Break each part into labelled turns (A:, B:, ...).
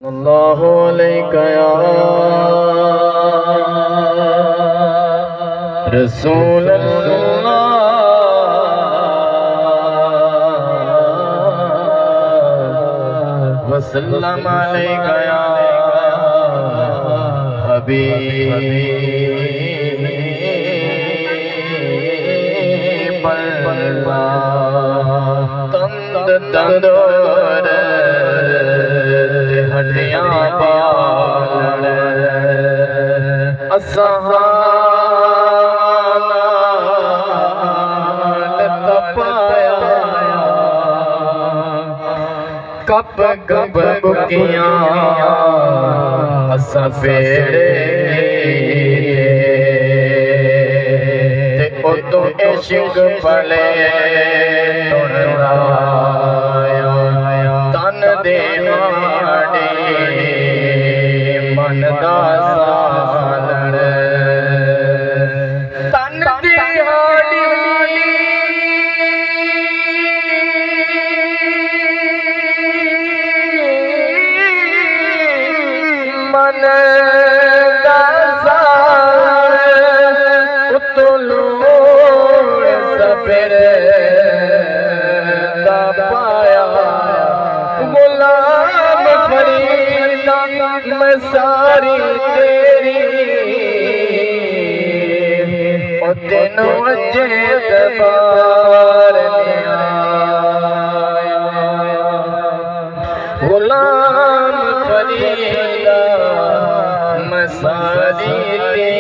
A: अल्लाहु अलैका या रसूल अल्लाह वसल्लम अलैका या हबीब अल्लाह। तंद तंदूर हड्डियां पालण तपाया कप कप बुकियां असा फेड़े ते उदो इश्क पले तन दे मन दा सालण तन दिहाड़ी मन दा सालण उतलोड़ सफेरे दा पाया गुलाम फरीदा मैं सारी तेरी ओ तेनों अजे दरबार गुलाम फरीदा मैं सारी तेरी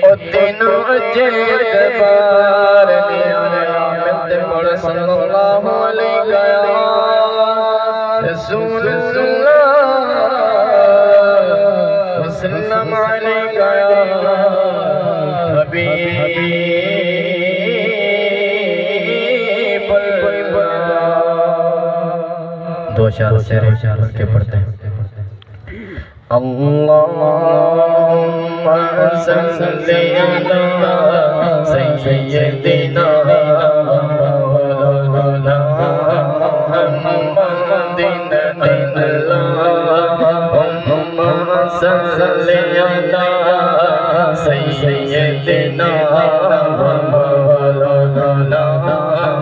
A: ओ तेनों अजे दरबार सल्लल्लाहु अलैहि रसूल वसल्लम अलैका या हबीब अल्लाह। दो चार के पढ़ते हैं। अल्लाहुम्मा सल्ली अला सय्यिदिना सल्ली अला सय्यिदिना मौलाना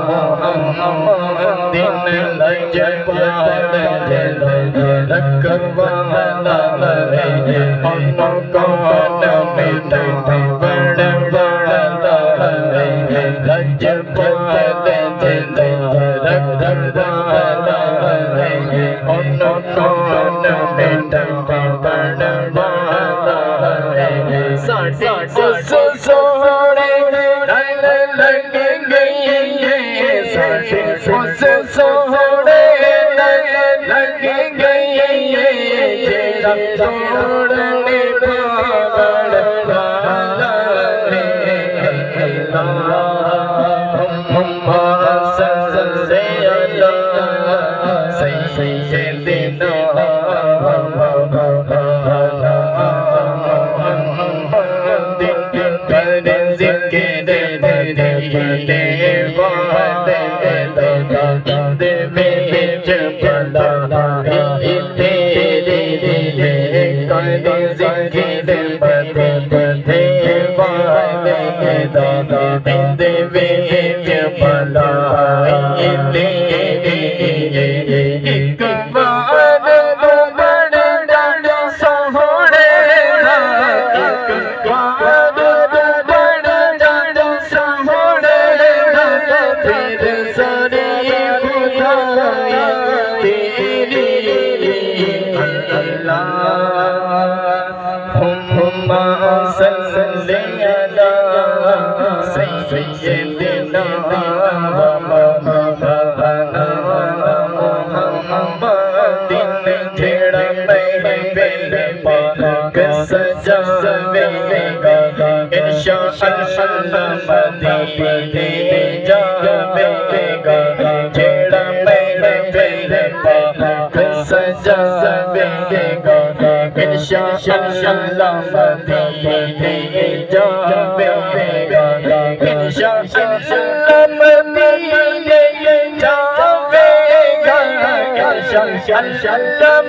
A: मुहम्मदिन लजपाल रखवाला कौन में बड़ बड़ा लजपाल रखवाला कौन में साढ़े सोने लग गई साढ़े सोने लग गई तोड़ने पावड़ वाला सल्ले अला सय्यिदिना सय्यिदिना मुहम्मदिन जेड़ा महफिल पाक सजावेगा इंशाअल्लाह मदीने जावेगा जेड़ा महफिल पाक सजावेगा इंशाअल्लाह मदीने जावेगा इंशाअल्लाह मदीने जावेगा इंशाअल्लाह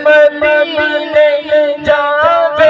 A: मदीने जावे